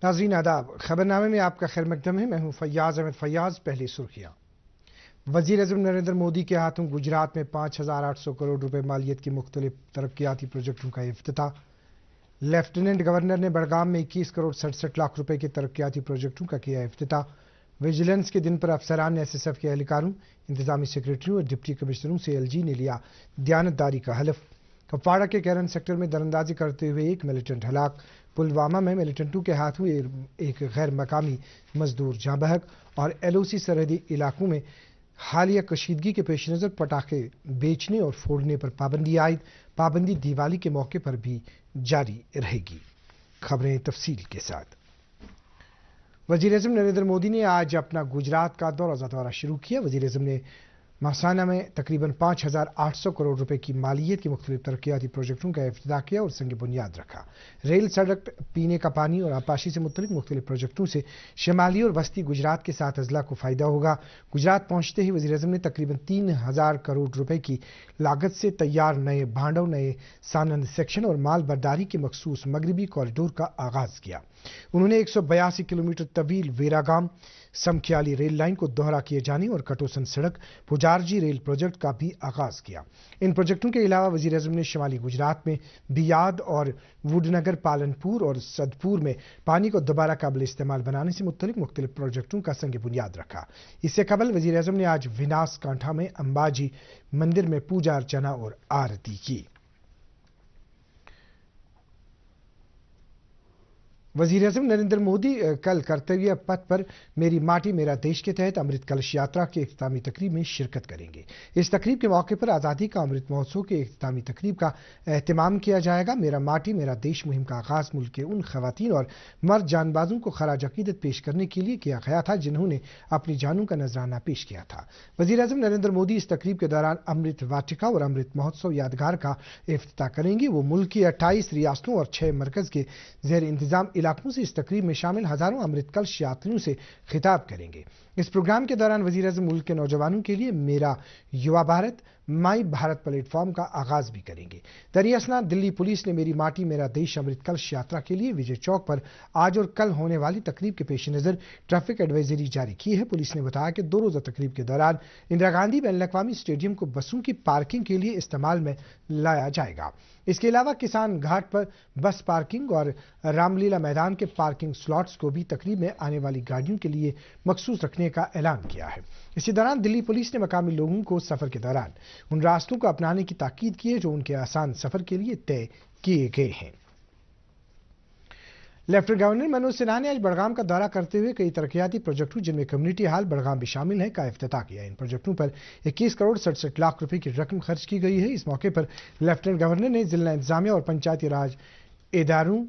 ناظرین آداب، خبرنامے میں آپ کا خیر مقدم ہے۔ میں ہوں فیاض احمد فیاض۔ پہلی سرخیاں۔ وزیر اعظم نریندر مودی کے ہاتھوں گجرات میں 5,800 کروڑ روپے مالیت کے مختلف ترقیاتی پروجیکٹوں کا افتتاح۔ لیفٹیننٹ گورنر نے بڑگام میں 21 کروڑ 67 لاکھ روپے کے ترقیاتی پروجیکٹوں کا کیا افتتاح۔ ویجیلنس کے دن پر افسران نے SSF کے اہلکاروں، انتظامی سیکرٹریوں اور ڈپٹی کمشنروں سے LG نے لیا دیانتداری کا حلف۔ کپواڑہ کے کیرن سیکٹر میں درندازی کرتے ہوئے ایک ملیٹنٹ ہلاک۔ پلوامہ میں ملیٹنٹوں کے ہاتھوں ایک غیر مقامی مزدور جاں بحق۔ اور LOC سرحدی علاقوں میں حالیہ کشیدگی کے پیش نظر پٹاخے بیچنے اور پھوڑنے پر پابندی عائد۔ پابندی دیوالی کے موقع پر بھی جاری رہے گی۔ خبریں تفصیل کے ساتھ۔ وزیر اعظم نریندر مودی نے آج اپنا گجرات کا دورہ شروع کیا۔ وزیر اعظم نے مہسانہ میں تقریباً 5,800 کروڑ روپے کی مالیت کے مختلف ترقیاتی پروجیکٹوں کا افتتاح کیا اور سنگ بنیاد رکھا۔ ریل، سڑک، پینے کا پانی اور آبپاشی سے متعلق مختلف پروجیکٹوں سے شمالی اور وسطی گجرات کے 7 اضلاع کو فائدہ ہوگا۔ گجرات پہنچتے ہی وزیر اعظم نے تقریباً 3,000 کروڑ روپے کی لاگت سے تیار نئے بھانڈوں، نئے سانند سیکشن اور مال برداری کے مخصوص مغربی کوریڈور کا آغاز کیا۔ انہوں نے 182 کلومیٹر طویل ویراگام سمکھیالی ریل لائن کو دوہرا کیے جانے اور کٹوسن سڑک پجارجی ریل پروجیکٹ کا بھی آغاز کیا۔ ان پروجیکٹوں کے علاوہ وزیر اعظم نے شمالی گجرات میں بیاد اور ووڈ نگر، پالنپور اور سدپور میں پانی کو دوبارہ قابل استعمال بنانے سے متعلق مختلف پروجیکٹوں کا سنگ بنیاد رکھا۔ اس سے قبل وزیر اعظم نے آج وناس کانٹھا میں امباجی مندر میں پوجا ارچنا اور آرتی کی۔ وزیر اعظم نریندر مودی کل کرتویہ پتھ پر میری ماٹی میرا دیش کے تحت امرت کلش یاترا کی اختتامی تقریب میں شرکت کریں گے۔ اس تقریب کے موقع پر آزادی کا امرت مہوتسو کے اختتامی تقریب کا اہتمام کیا جائے گا۔ میرا ماٹی میرا دیش مہم کا آغاز ملک کے ان خواتین اور مرد جان بازوں کو خراج عقیدت پیش کرنے کے لیے کیا گیا تھا جنہوں نے اپنی جانوں کا نذرانہ پیش کیا تھا۔ وزیر اعظم نریندر مودی اس تقریب کے دوران امرت واٹکا اور امرت مہوتسو یادگار کا افتتاح کریں گے۔ وہ ملک کی 28 ریاستوں اور 6 مرکز کے زیر انتظام علاقوں سے اس تقریب میں شامل ہزاروں امرت کلش یاتریوں سے خطاب کریں گے۔ اس پروگرام کے دوران وزیر اعظم ملک کے نوجوانوں کے لیے میرا یوا بھارت مائی بھارت پلیٹ فارم کا آغاز بھی کریں گے۔ دریں اثنا دلی پولیس نے میری ماٹی میرا دیش امرت کلش یاترا کے لیے وجے چوک پر آج اور کل ہونے والی تقریب کے پیش نظر ٹریفک ایڈوائزری جاری کی ہے۔ پولیس نے بتایا کہ 2 روزہ تقریب کے دوران اندرا گاندھی بین الاقوامی اسٹیڈیم کو بسوں کی پارکنگ کے لیے استعمال میں لایا جائے گا۔ اس کے علاوہ کسان گھاٹ پر بس پارکنگ اور رام لیلا میدان کے پارکنگ سلاٹس کو بھی تقریب میں آنے والی گاڑیوں کے لیے مخصوص رکھنے کا اعلان کیا ہے۔ اسی دوران دلی پولیس نے مقامی لوگوں کو سفر کے دوران ان راستوں کو اپنانے کی تاکید کی ہے جو ان کے آسان سفر کے لیے طے کیے گئے ہیں۔ لیفٹیننٹ گورنر منوج سنہا نے آج بڑگام کا دورہ کرتے ہوئے کئی ترقیاتی پروجیکٹوں جن میں کمیونٹی ہال بڑگام بھی شامل ہے کا افتتاح کیا۔ ان پروجیکٹوں پر 21 کروڑ 67 لاکھ روپے کی رقم خرچ کی گئی ہے۔ اس موقع پر لیفٹیننٹ گورنر نے ضلع انتظامیہ اور پنچایتی راج اداروں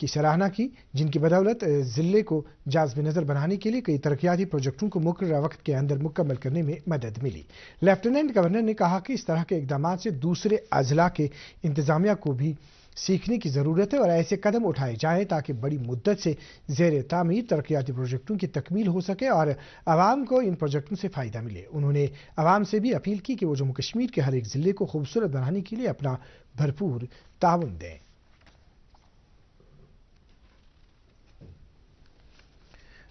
کی سراہنا کی جن کی بدولت ضلع کو جازب نظر بنانے کے لیے کئی ترقیاتی پروجیکٹوں کو مقررہ وقت کے اندر مکمل کرنے میں مدد ملی۔ لیفٹیننٹ گورنر نے کہا کہ اس طرح کے اقدامات سے دوسرے اضلاع کے انتظامیہ کو بھی سیکھنے کی ضرورت ہے اور ایسے قدم اٹھائے جائیں تاکہ بڑی مدت سے زیر تعمیر ترقیاتی پروجیکٹوں کی تکمیل ہو سکے اور عوام کو ان پروجیکٹوں سے فائدہ ملے۔ انہوں نے عوام سے بھی اپیل کی کہ وہ جموں کشمیر کے ہر ایک ضلع کو خوبصورت بنانے کے لیے اپنا بھرپور تعاون دیں۔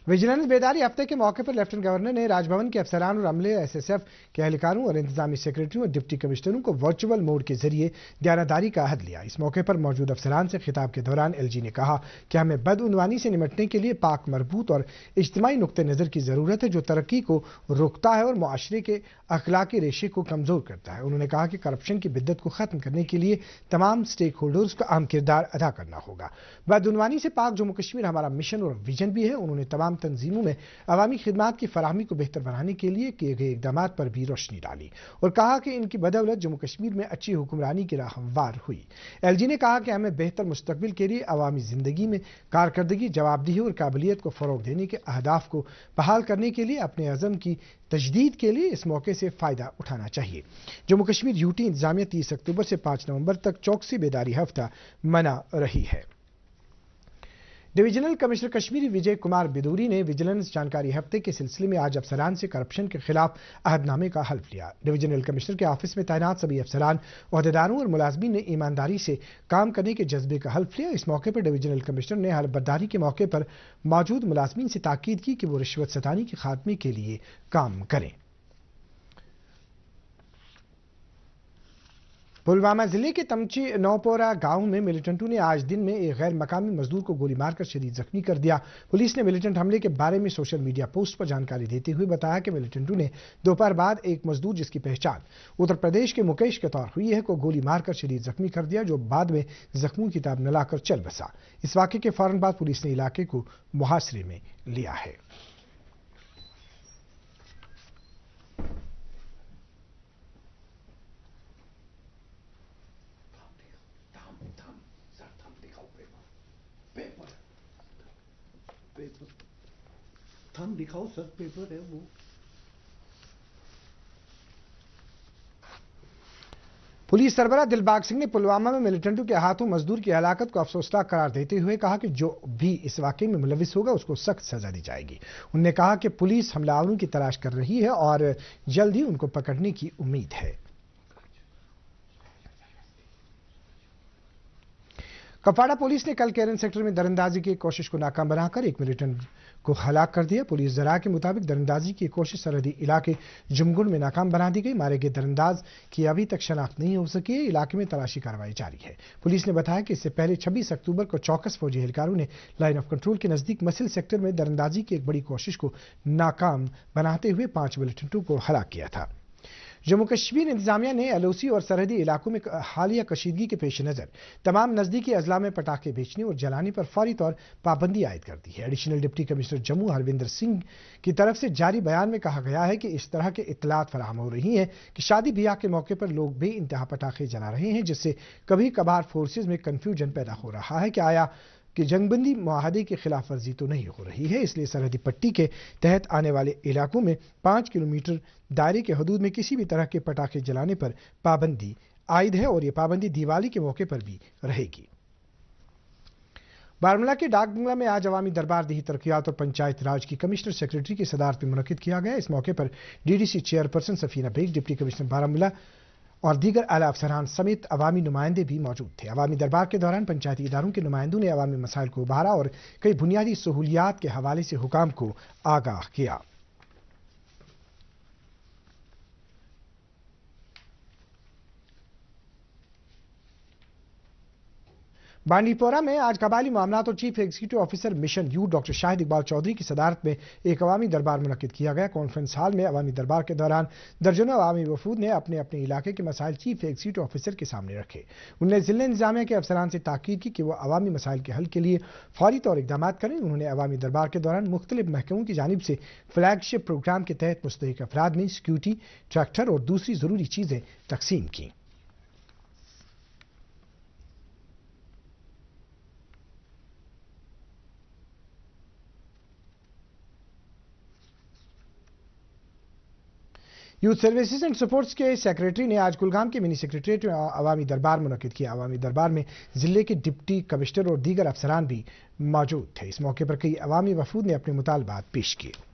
ویجیلنس بیداری ہفتے کے موقع پر لیفٹیننٹ گورنر نے راج بھون کے افسران اور عملے، SSF کے اہلکاروں اور انتظامی سیکرٹریوں اور ڈپٹی کمشنروں کو ورچوئل موڈ کے ذریعے دیانتداری کا عہد لیا۔ اس موقع پر موجود افسران سے خطاب کے دوران LG نے کہا کہ ہمیں بدعنوانی سے نمٹنے کے لیے پاک، مربوط اور اجتماعی نقطہ نظر کی ضرورت ہے جو ترقی کو روکتا ہے اور معاشرے کے اخلاقی ریشے کو کمزور کرتا ہے۔ انہوں نے کہا کہ کرپشن کی بدت کو ختم کرنے کے لیے تمام سٹیک ہولڈرز کو اہم کردار ادا کرنا ہوگا۔ بدعنوانی سے پاک جموں کشمیر ہمارا مشن اور ویژن بھی ہے۔ انہوں نے تمام تنظیموں میں عوامی خدمات کی فراہمی کو بہتر بنانے کے لیے کیے گئے اقدامات پر بھی روشنی ڈالی اور کہا کہ ان کی بدولت جموں کشمیر میں اچھی حکمرانی کی راہ ہموار ہوئی۔ LG نے کہا کہ ہمیں بہتر مستقبل کے لیے عوامی زندگی میں کارکردگی، جوابدہی اور قابلیت کو فروغ دینے کے اہداف کو بحال کرنے کے لیے اپنے عزم کی تجدید کے لیے اس موقع سے فائدہ اٹھانا چاہیے۔ جموں کشمیر UT انتظامیہ 30 اکتوبر سے 5 نومبر تک چوکسی بیداری ہفتہ منا رہی ہے۔ डिवीजनल कमिश्नर कश्मीरी विजय कुमार बिदूरी ने विजिलेंस जानकारी हफ्ते के सिलसिले में आज अफसरान से करप्शन के खिलाफ अहदनामे का हल्फ लिया। डिवीजनल कमिश्नर के ऑफिस में तैनात सभी अफसरान, ओहदेदारों और मुलाजमीन ने ईमानदारी से काम करने के जज्बे का हल्फ लिया। इस मौके पर डिवीजनल कमिश्नर ने हलफबर्दारी के मौके पर मौजूद मुलाजमीन से ताकीद की कि वो रिश्वत सतानी के खात्मे के लिए काम करें। पुलवामा जिले के तमची नौपोरा गांव में मिलिटेंटों ने आज दिन में एक गैर मकामी मजदूर को गोली मारकर शदीद जख्मी कर दिया। पुलिस ने मिलिटेंट हमले के बारे में सोशल मीडिया पोस्ट पर जानकारी देते हुए बताया कि मिलिटेंटों ने दोपहर बाद एक मजदूर जिसकी पहचान उत्तर प्रदेश के मुकेश के तौर हुई है को गोली मारकर शदीद जख्मी कर दिया, जो बाद में जख्मों की ताब न लाकर चल बसा। इस वाक़े के फौरन बाद पुलिस ने इलाके को मुहासरे में लिया है। थंब दिखाओ सर, पेपर है वो। पुलिस सरबराह दिलबाग सिंह ने पुलवामा में मिलिटेंटों के हाथों मजदूर की हलाकत को अफसोसनाक करार देते हुए कहा कि जो भी इस वाकये में मुलविस होगा उसको सख्त सजा दी जाएगी। उन्होंने कहा कि पुलिस हमलावरों की तलाश कर रही है और जल्द ही उनको पकड़ने की उम्मीद है। कपवाड़ा पुलिस ने कल केरन सेक्टर में दरअंदाजी की कोशिश को नाकाम बनाकर एक मिलिटेंट को हलाक कर दिया। पुलिस जरा के मुताबिक दरअंदाजी की कोशिश सरहदी इलाके जुमगुंड में नाकाम बना दी गई। मारे गए दरअंदाज की अभी तक शनाख्त नहीं हो सकी है। इलाके में तलाशी कार्रवाई जारी है। पुलिस ने बताया कि इससे पहले 26 अक्टूबर को चौकस फौजी एहलकारों ने लाइन ऑफ कंट्रोल के नजदीक मसिल सेक्टर में दरअंदाजी की एक बड़ी कोशिश को नाकाम बनाते हुए 5 मिलिटेंटों को हलाक किया था। जम्मू कश्मीर इंतजामिया ने एलओसी और सरहदी इलाकों में हालिया कशीदगी के पेश नजर तमाम नजदीकी अजला में पटाखे बेचने और जलाने पर फौरी तौर पाबंदी आयद कर दी है। Additional deputy commissioner Jammu Harvinder Singh की तरफ से जारी बयान में कहा गया है कि इस तरह के इत्तलात फराहम हो रही हैं कि शादी ब्याह के मौके पर लोग बेइंतहा पटाखे जला रहे हैं, जिससे कभी कभार फोर्सेज में कंफ्यूजन पैदा हो रहा है कि आया कि जंगबंदी मुआहदे की खिलाफ वर्जी तो नहीं हो रही है। इसलिए सरहदी पट्टी के तहत आने वाले इलाकों में 5 किलोमीटर दायरे के हदूद में किसी भी तरह के पटाखे जलाने पर पाबंदी आयद है और यह पाबंदी दिवाली के मौके पर भी रहेगी। बारामूला के डाक बंगला में आज अवामी दरबार देही तरक्कियात और पंचायत राज की कमिश्नर सेक्रेटरी की सदारत में मुनक्किद किया गया। इस मौके पर DDC chairperson Safina Baig, deputy commissioner Baramulla और दीगर आला अफसरान समेत अवामी नुमाइंदे भी मौजूद थे। अवामी दरबार के दौरान पंचायती इदारों के नुमाइंदों ने अवामी मसाइल को उभारा और कई बुनियादी सहूलियात के हवाले से हुकाम को आगाह किया। बांडीपोरा में आज कबायली मामलात और chief executive officer mission youth doctor Shahid Iqbal Chaudhary की सदारत में एक अवामी दरबार मुनक्किद किया गया। कॉन्फ्रेंस हॉल में अवामी दरबार के दौरान दर्जनों अवामी वफूद ने अपने अपने इलाके के मसाइल चीफ एग्जीक्यूटिव ऑफिसर के सामने रखे। उन्होंने जिला इंतजामिया के अफसरान से ताकीद की कि वो अवामी मसाइल के हल के लिए फौरी तौर इकदाम करें। उन्होंने अवामी दरबार के दौरान मुख्तलिफ महकमों की जानिब से फ्लैगशिप प्रोग्राम के तहत मुस्तहिक अफराद में सिक्योरिटी, ट्रैक्टर और दूसरी जरूरी चीजें तकसीम की। यूथ सर्विसेज एंड सपोर्ट्स के सेक्रेटरी ने आज कुलगाम के मिनी सेक्रेटरीट में अवामी दरबार मुनक्किद किया। अवामी दरबार में जिले के डिप्टी कमिश्नर और दीगर अफसरान भी मौजूद थे। इस मौके पर कई अवामी वफूद ने अपने मुतालबात पेश किए।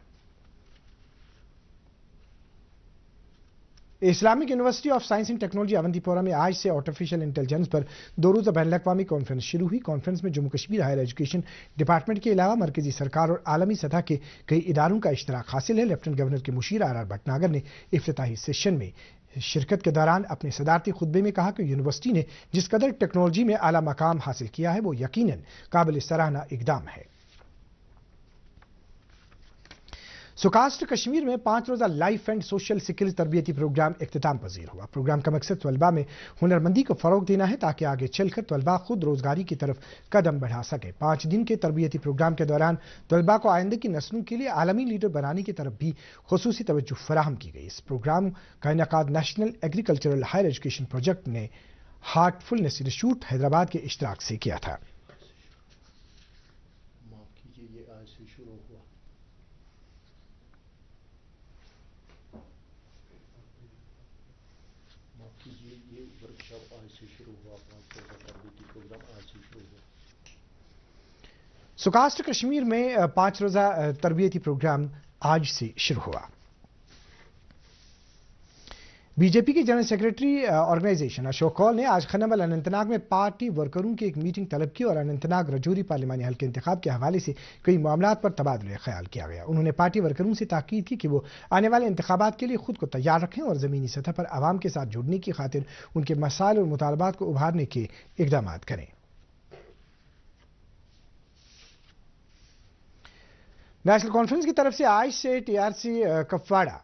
Islamic university of science and technology Awantipora में आज से आर्टिफिशियल इंटेलिजेंस पर 2 रोज़ा बैनुल-अक़वामी कॉन्फ्रेंस शुरू हुई। कॉन्फ्रेंस में Jammu Kashmir higher education department के अलावा मरकजी सरकार और आलमी सतह के कई इदारों का इश्तराक हासिल है। लेफ्टिनेंट गवर्नर के मुशीर आर भटनागर ने इफ्तिताही सेशन में शिरकत के दौरान अपने सदारती खुतबे में कहा कि यूनिवर्सिटी ने जिस कदर टेक्नोलॉजी में आला मकाम हासिल किया है वो यकीनन काबिल सराहना इकदाम है। सुकास्ट कश्मीर में 5 रोज़ा लाइफ एंड सोशल स्किल्स तरबियती प्रोग्राम इख्तिताम पजीर हुआ। प्रोग्राम का मकसद तलबा में हुनरमंदी को फ़रोग देना है ताकि आगे चलकर तलबा खुद रोजगारी की तरफ कदम बढ़ा सके। 5 दिन के तरबियती प्रोग्राम के दौरान तलबा को आइंदे की नस्लों के लिए आलमी लीडर बनाने की तरफ भी खुसूसी तवज्जो फराहम की गई। इस प्रोग्राम का इनेकाद national agricultural higher education project ने हार्टफुलनेस इंस्टीट्यूट हैदराबाद के इश्तराक से किया था। ये वर्कशॉप आज से शुरू हुआ, 5 रोज़ा तरबियती प्रोग्राम आज से शुरू हुआ। सुकास्ट कश्मीर में 5 रोजा तरबियती प्रोग्राम आज से शुरू हुआ। बीजेपी के general secretary organisation Ashok Kaul ने आज खनम अनंतनाग में पार्टी वर्करों की एक मीटिंग तलब की और अनंतनाग रजौरी पार्लिमानी हल्के इंतखाब के हवाले से कई मामलात पर तबादला ख्याल किया गया। उन्होंने पार्टी वर्करों से ताकीद की कि वो आने वाले इंतखाबात के लिए खुद को तैयार रखें और ज़मीनी सतह पर आवाम के साथ जुड़ने की खातिर उनके मसाइल और मुतालबात को उभारने के इक़दाम करें। नेशनल कॉन्फ्रेंस की तरफ से आज से टीआरसी कपवाड़ा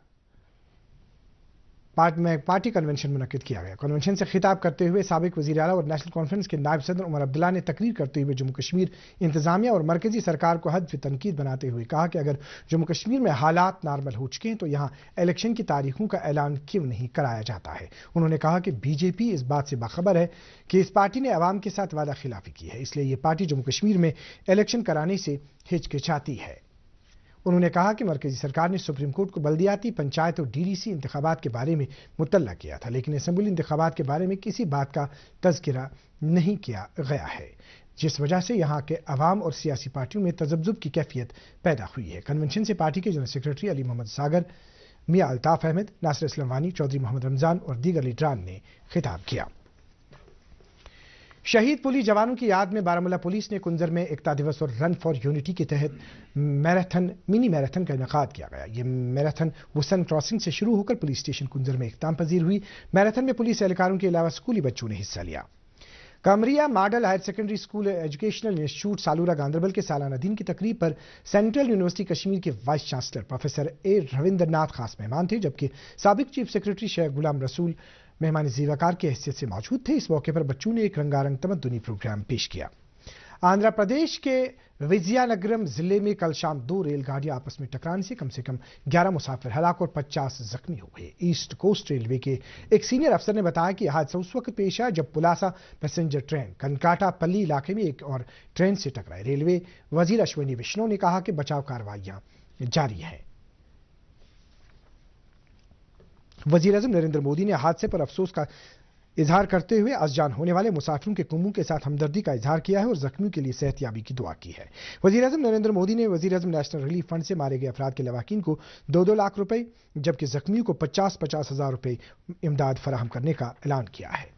में पार्टी कन्वेंशन मुनक्किद किया गया। कन्वेंशन से खिताब करते हुए साबिक वजीर आला और नेशनल कॉन्फ्रेंस के नायब सदर उमर अब्दुल्ला ने तकरीर करते हुए जम्मू कश्मीर इंतजामिया और मरकजी सरकार को हद तनकीद बनाते हुए कहा कि अगर जम्मू कश्मीर में हालात नॉर्मल हो चुके हैं तो यहाँ इलेक्शन की तारीखों का ऐलान क्यों नहीं कराया जाता है। उन्होंने कहा कि बीजेपी इस बात से बाखबर है कि इस पार्टी ने अवाम के साथ वादा खिलाफी की है, इसलिए ये पार्टी जम्मू कश्मीर में इलेक्शन कराने से हिचकिचाती है। उन्होंने कहा कि मरकजी सरकार ने सुप्रीम कोर्ट को बल्दियाती, पंचायत और डीडीसी इंतखाबात के बारे में मुतल्ला किया था, लेकिन असेंबली इंतखाबात के बारे में किसी बात का तज़किरा नहीं किया गया है, जिस वजह से यहाँ के अवाम और सियासी पार्टियों में तजब्जुब की कैफियत पैदा हुई है। कन्वेंशन से पार्टी के जनरल सेक्रेटरी अली मोहम्मद सागर, मियां अल्ताफ अहमद, नासिर इस्लाम वानी, चौधरी मोहम्मद रमजान और दीगर लीडरान ने खिताब किया। शहीद पुलिस जवानों की याद में बारामूला पुलिस ने कुंजर में एकता दिवस और रन फॉर यूनिटी के तहत मिनी मैराथन का इनेकाद किया गया। ये मैराथन वुसन क्रॉसिंग से शुरू होकर पुलिस स्टेशन कुंजर में इख्तिताम पजीर हुई। मैराथन में पुलिस एहलकारों के अलावा स्कूली बच्चों ने हिस्सा लिया। Kamariya model higher secondary school educational institute Saloora Ganderbal के सालाना दिन की तकरीब पर सेंट्रल यूनिवर्सिटी कश्मीर के vice chancellor professor A Rabindranath खास मेहमान थे, जबकि साबिक चीफ सेक्रेटरी शेख गुलाम रसूल मेहमान ज़ीवाकार की हैसियत से मौजूद थे। इस मौके पर बच्चों ने एक रंगारंग तमद्दुनी प्रोग्राम पेश किया। आंध्र प्रदेश के विजयनगरम जिले में कल शाम 2 रेलगाड़ियां आपस में टकराने से कम 11 मुसाफिर हलाक और 50 जख्मी हो गए। ईस्ट कोस्ट रेलवे के एक सीनियर अफसर ने बताया कि हादसा उस वक्त पेश आया जब पुलासा पैसेंजर ट्रेन कनकाटा पल्ली इलाके में एक और ट्रेन से टकराई। रेलवे वजीर अश्विनी वैष्णव ने कहा कि बचाव कार्रवाइयां जारी हैं। वजीर आज़म नरेंद्र मोदी ने हादसे पर अफसोस का इजहार करते हुए अज़जान होने वाले मुसाफिरों के कुमू के साथ हमदर्दी का इजहार किया है और जख्मियों के लिए सेहतयाबी की दुआ की है। वजीर आज़म नरेंद्र मोदी ने वजीर आज़म नेशनल रिलीफ फंड से मारे गए अफराद के लवाकिन को 2-2 लाख रुपए जबकि जख्मियों को 50-50 हज़ार रुपए इमदाद फराहम करने का ऐलान किया है।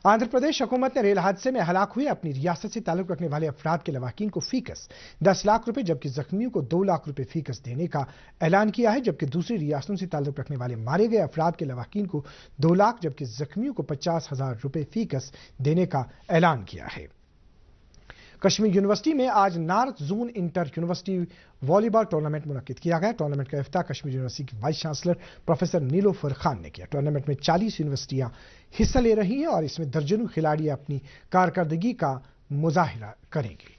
आंध्र प्रदेश हुकूमत ने रेल हादसे में हलाक हुए अपनी रियासत से ताल्लुक रखने वाले अफराद के लवाकिन को फीकस 10 लाख रुपए जबकि जख्मियों को 2 लाख रुपए फीकस देने का ऐलान किया है, जबकि दूसरी रियासतों से ताल्लुक रखने वाले मारे गए अफराद के लवाकिन को 2 लाख जबकि जख्मियों को 50,000 रुपए फीकस देने का ऐलान किया है। कश्मीर यूनिवर्सिटी में आज north zone inter university volleyball tournament मुनक्किद किया गया। टूर्नामेंट का इफ्ताह कश्मीर यूनिवर्सिटी की vice chancellor professor Nilofar Khan ने किया। टूर्नामेंट में 40 यूनिवर्सिटियां हिस्सा ले रही हैं और इसमें दर्जनों खिलाड़ी अपनी कारकर्दगी का मुजाहिरा करेंगे।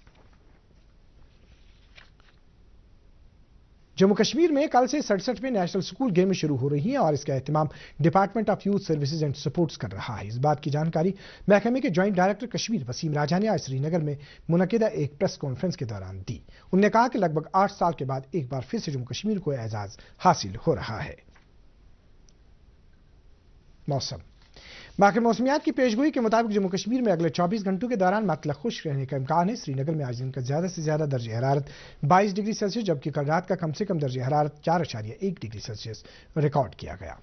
जम्मू कश्मीर में कल से 67वें नेशनल स्कूल गेम शुरू हो रही हैं और इसका एहतमाम department of youth services and sports कर रहा है। इस बात की जानकारी महकमे के ज्वाइंट डायरेक्टर कश्मीर वसीम राजा ने आज श्रीनगर में मुनक्किदा एक प्रेस कॉन्फ्रेंस के दौरान दी। उन्होंने कहा कि लगभग 8 साल के बाद एक बार फिर से जम्मू कश्मीर को एजाज हासिल हो रहा है। मौसम बाकी मौसमियात की पेशगोई के मुताबिक जम्मू कश्मीर में अगले 24 घंटों के दौरान मतलब खुश्क रहने का इम्कान है। श्रीनगर में आज दिन का ज्यादा से ज्यादा दर्ज हरारत 22 डिग्री सेल्सियस जबकि कल रात का कम से कम दर्ज हरारत 4.1 डिग्री सेल्सियस रिकॉर्ड किया गया।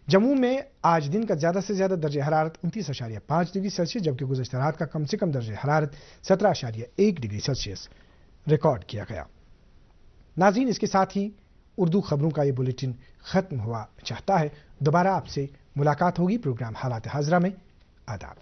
जम्मू में आज दिन का ज्यादा से ज्यादा दर्ज हरारत 29.5 डिग्री सेल्सियस जबकि गुज़श्ता रात का कम से कम दर्ज हरारत 17.1 डिग्री सेल्सियस रिकॉर्ड किया गया। नाज़रीन, इसके साथ ही उर्दू खबरों का ये बुलेटिन खत्म हुआ चाहता है। दोबारा आपसे मुलाकात होगी प्रोग्राम हालात हाजरा में। आदाब।